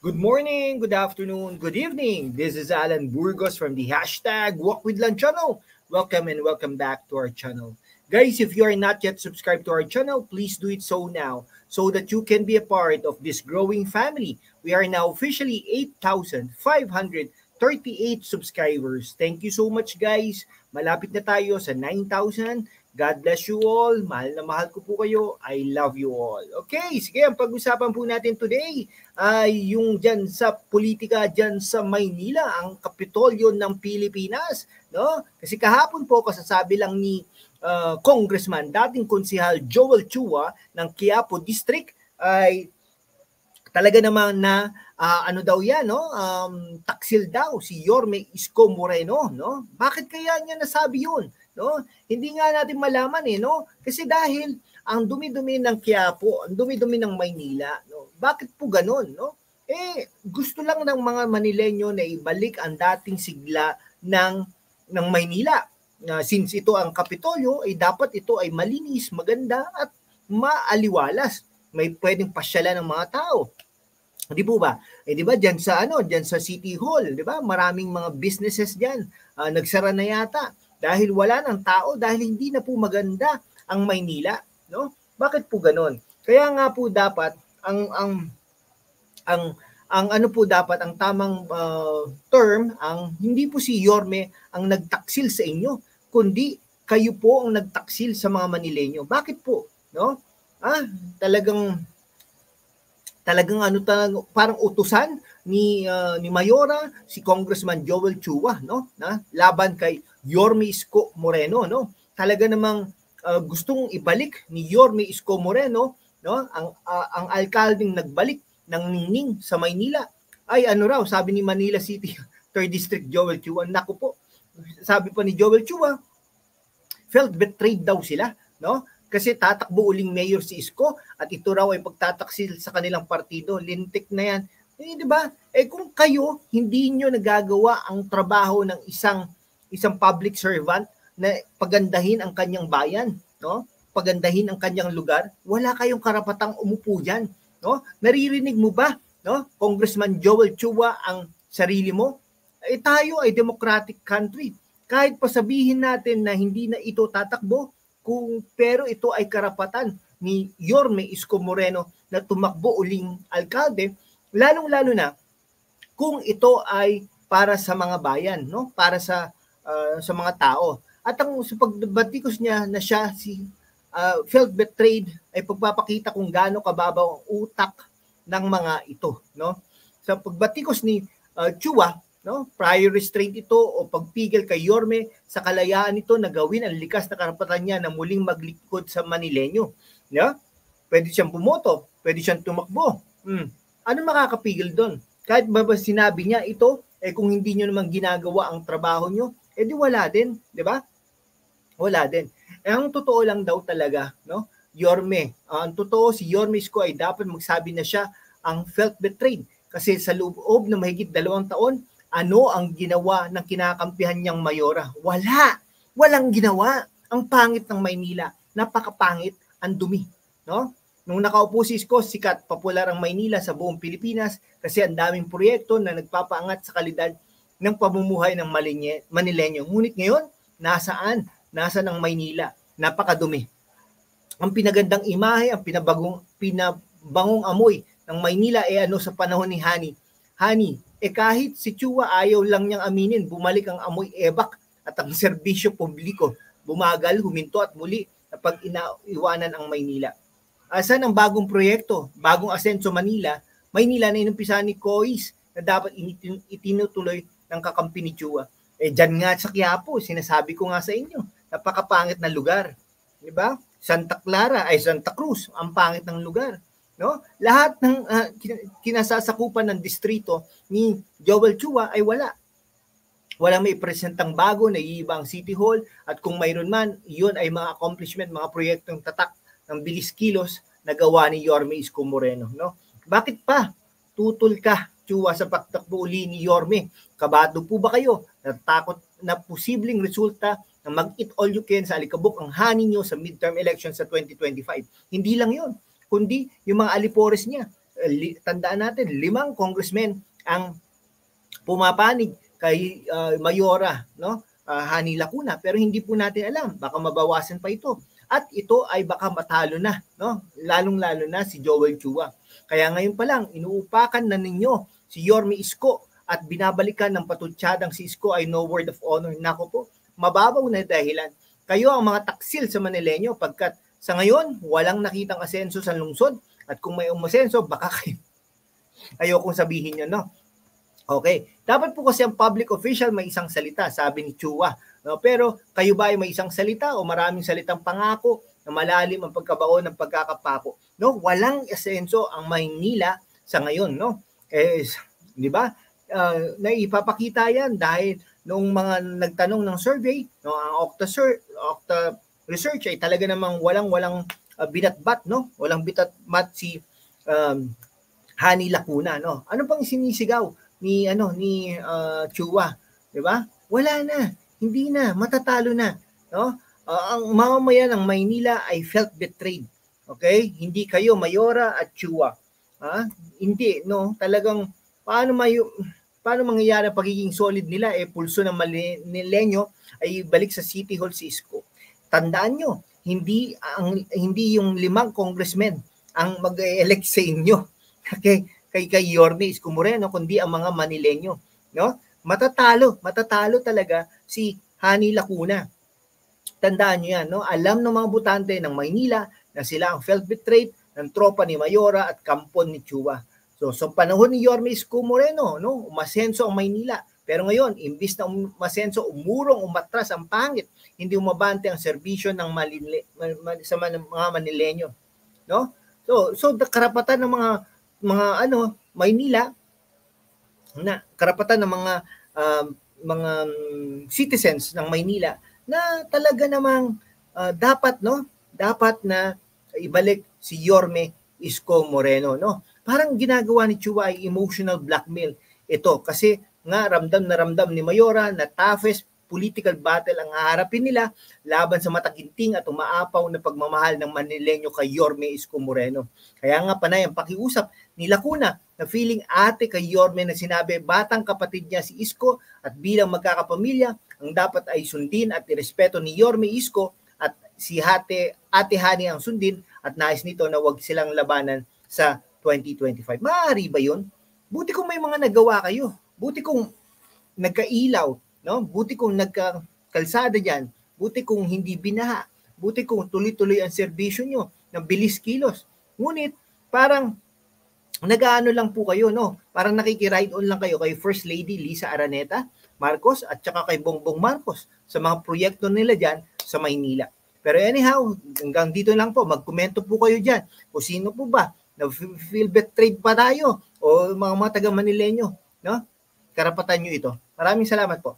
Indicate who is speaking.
Speaker 1: Good morning, good afternoon, good evening. This is Alan Burgos from the hashtag Walk with Lan channel. Welcome and welcome back to our channel. Guys, if you are not yet subscribed to our channel, please do it so now so that you can be a part of this growing family. We are now officially 8,538 subscribers. Thank you so much, guys. Malapit na tayo sa 9,000. God bless you all. Mahal na mahal ko po kayo. I love you all. Okay, sige, ang pag-usapan po natin today ay yung dyan sa politika dyan sa Maynila, ang Kapitolyo ng Pilipinas. No? Kasi kahapon po, kasasabi lang ni Congressman, dating konsehal Joel Chua ng Quiapo District ay talaga naman na ano daw yan, no? Taksil daw si Yorme Isko Moreno, no? Bakit kaya niya nasabi yun? No? Hindi nga natin malaman no? Kasi dahil ang dumi-dumi ng Quiapo, ang dumi-dumi ng Maynila, no? Bakit po ganoon, no? Gusto lang ng mga Manileño na ibalik ang dating sigla ng Maynila. Since ito ang Kapitolyo, dapat ito ay malinis, maganda at maaliwalas. May pwedeng pasyalan ng mga tao. Di po ba? Di ba diyan sa City Hall, di ba? Maraming mga businesses diyan. Nagsara na yata dahil wala ng tao, dahil hindi na po maganda ang Maynila, no? Bakit po ganoon? Kaya nga po dapat ang ano po dapat ang tamang term, ang hindi po si Yorme ang nagtaksil sa inyo, kundi kayo po ang nagtaksil sa mga Manileño. Bakit po, no? Talagang parang utusan ni Mayora, si Congressman Joel Chua, no? Na laban kay Yorme Isko Moreno, no? Talaga namang gustong ibalik ni Yorme Isko Moreno, no? Ang alkaldeng nagbalik ng ningning sa Maynila. Ay ano raw, sabi ni Manila City 3rd District Joel Chua, naku po. Sabi pa ni Joel Chua, felt betrayed daw sila, no? Kasi tatakbo uling mayor si Isko at ito raw ay pagtataksil sa kanilang partido. Lintik na yan. Di ba? Kung kayo hindi nyo nagagawa ang trabaho ng isang public servant na pagandahin ang kanyang bayan, no? Pagandahin ang kanyang lugar, wala kayong karapatang umupo diyan, no? Naririnig mo ba, no? Congressman Joel Chua, ang sarili mo? Tayo ay democratic country. Kahit pa sabihin natin na hindi na ito tatakbo, pero ito ay karapatan ni Yorme Isko Moreno na tumakbo uling alkalde, lalong-lalo na kung ito ay para sa mga bayan, no? Para sa mga tao. At ang sa pagbatikos niya na siya felt betrayed ay pagpapakita kung gaano kababaw ang utak ng mga ito, no? Sa pagbatikos ni Chua, no? Prior restraint ito o pagpigil kay Yorme sa kalayaan nito na gawin ang likas na karapatan niya na muling maglingkod sa Manileño, no? Pwede siyang bumoto, pwede siyang tumakbo. Ano makakapigil doon? Kahit ba sinabi niya ito, kung hindi niyo naman ginagawa ang trabaho niyo, di wala din, di ba? Wala din. Ang totoo lang daw talaga, no? Yorme, ang totoo si Yorme Isko ay dapat magsabi na siya ang felt betrayed kasi sa loob na mahigit 2 taon, ano ang ginawa ng kinakampihan niyang mayora? Walang ginawa. Ang pangit ng Maynila, napakapangit, ang dumi, no? Nung nakaupo si Isko, sikat, popular ang Maynila sa buong Pilipinas kasi ang daming proyekto na nagpapaangat sa kalidad ng pamumuhay ng Manileño. Ngunit ngayon, nasaan ang Maynila? Napakadumi. Ang pinagandang imahe, ang pinabangong amoy ng Maynila ano sa panahon ni Hani. Kahit si Chua ayaw lang niyang aminin, bumalik ang amoy ebak at ang serbisyo publiko. Bumagal, huminto at muli na pag-iwanan ang Maynila. Asan ang bagong proyekto, bagong asenso Maynila na inumpisahan ni Cois na dapat itinutuloy ng kakampi ni Chua. Dyan nga sa Quiapo, sinasabi ko nga sa inyo, napakapangit na lugar. Diba? Santa Cruz, ang pangit ng lugar. No? Lahat ng kinasasakupan ng distrito ni Joel Chua ay wala. Walang may presentang bago, naiiba ang City Hall, at kung mayroon man, iyon ay mga accomplishment, mga proyektong tatak ng bilis kilos na gawa ni Yorme Isko Moreno. No? Bakit pa tutol ka, Chua, sa pagtakbo uli ni Yorme? Kabado po ba kayo? Natakot na posibleng resulta na mag-eat all you can sa alikabok ang hani nyo sa midterm election sa 2025. Hindi lang yon, kundi yung mga alipores niya. tandaan natin, 5 congressmen ang pumapanig kay Mayora, no? Hani Lacuna, pero hindi po natin alam, baka mabawasan pa ito. At ito ay baka matalo na, no? Lalong-lalo na si Joel Chua. Kaya ngayon pa lang, inuupakan na ninyo si Yorme Isko at binabalikan ng patutsyadang si Isko ay no word of honor. Nako po, mababaw na dahilan. Kayo ang mga taksil sa Manileño pagkat sa ngayon, walang nakitang asenso sa lungsod at kung may umasenso, baka kayo. Ayokong sabihin nyo, no? Okay. Dapat po kasi ang public official may isang salita, sabi ni Chua. No? Pero kayo ba ay may isang salita o maraming salitang pangako na malalim ang pagkabaon ng pagkakapako? No? Walang asenso ang Maynila sa ngayon, no? Di ba? Naipapakita yan dahil noong mga nagtanong ng survey, no, ang Okta research ay talaga namang walang binatbat, no? Walang binatbat si Hani Lacuna, no? Ano pang sinisigaw ni Chua, 'di ba? Wala na, hindi na, matatalo na, no? Ang mamamayan ng Maynila ay felt betrayed. Okay? Hindi kayo Mayora at Chua. Hindi, no? Talagang paano mangyayari ang pagiging solid nila pulso ng Manileño ay balik sa City Hall si Isko. Tandaan nyo, hindi yung 5 congressmen ang mag-elect sa inyo. Okay? Kay Yorme Isko Moreno, kundi ang mga Manileño, no? Matatalo talaga si Hani Lacuna. Tandaan niyo yan, no? Alam ng mga botante ng Maynila na sila ang felt betrayed ng tropa ni Mayora at kampon ni Chua. So panahon ni Yorme Isko Moreno, no? Umasenso ang Maynila. Pero ngayon, imbis na umasenso, umatras ang pangit. Hindi umabante ang serbisyo ng sa mga Manileño, no? So karapatan ng mga Maynila na karapatan ng mga citizens ng Maynila na talaga namang dapat na ibalik si Yorme Isko Moreno, no? Parang ginagawa ni Chua ay emotional blackmail ito kasi nga ramdam na ramdam ni Mayora na toughest political battle ang haharapin nila laban sa mataginting at umaapaw na pagmamahal ng Manileño kay Yorme Isko Moreno. Kaya nga panay ang pakiusap ni Lacuna na feeling ate kay Yorme na sinabi batang kapatid niya si Isko at bilang magkakapamilya ang dapat ay sundin at irespeto ni Yorme Isko at si Ate Hani ang sundin at nais nito na wag silang labanan sa 2025. Maaari ba yun? Buti kung may mga nagawa kayo. Buti kung nagkailaw, no? Buti kung nagkakalsada diyan, buti kung hindi binaha, buti kung tuloy-tuloy ang serbisyo nyo ng bilis kilos. Ngunit parang nag-aano lang po kayo, no? Parang nakiki-ride on lang kayo kay First Lady Lisa Araneta Marcos at saka kay Bongbong Marcos sa mga proyekto nila diyan sa Maynila. Pero anyhow, hanggang dito lang po, magkomento po kayo diyan. Kung sino po ba na feel betrayed pa tayo o mga taga Manileño, no? Karapatan nyo ito. Maraming salamat po.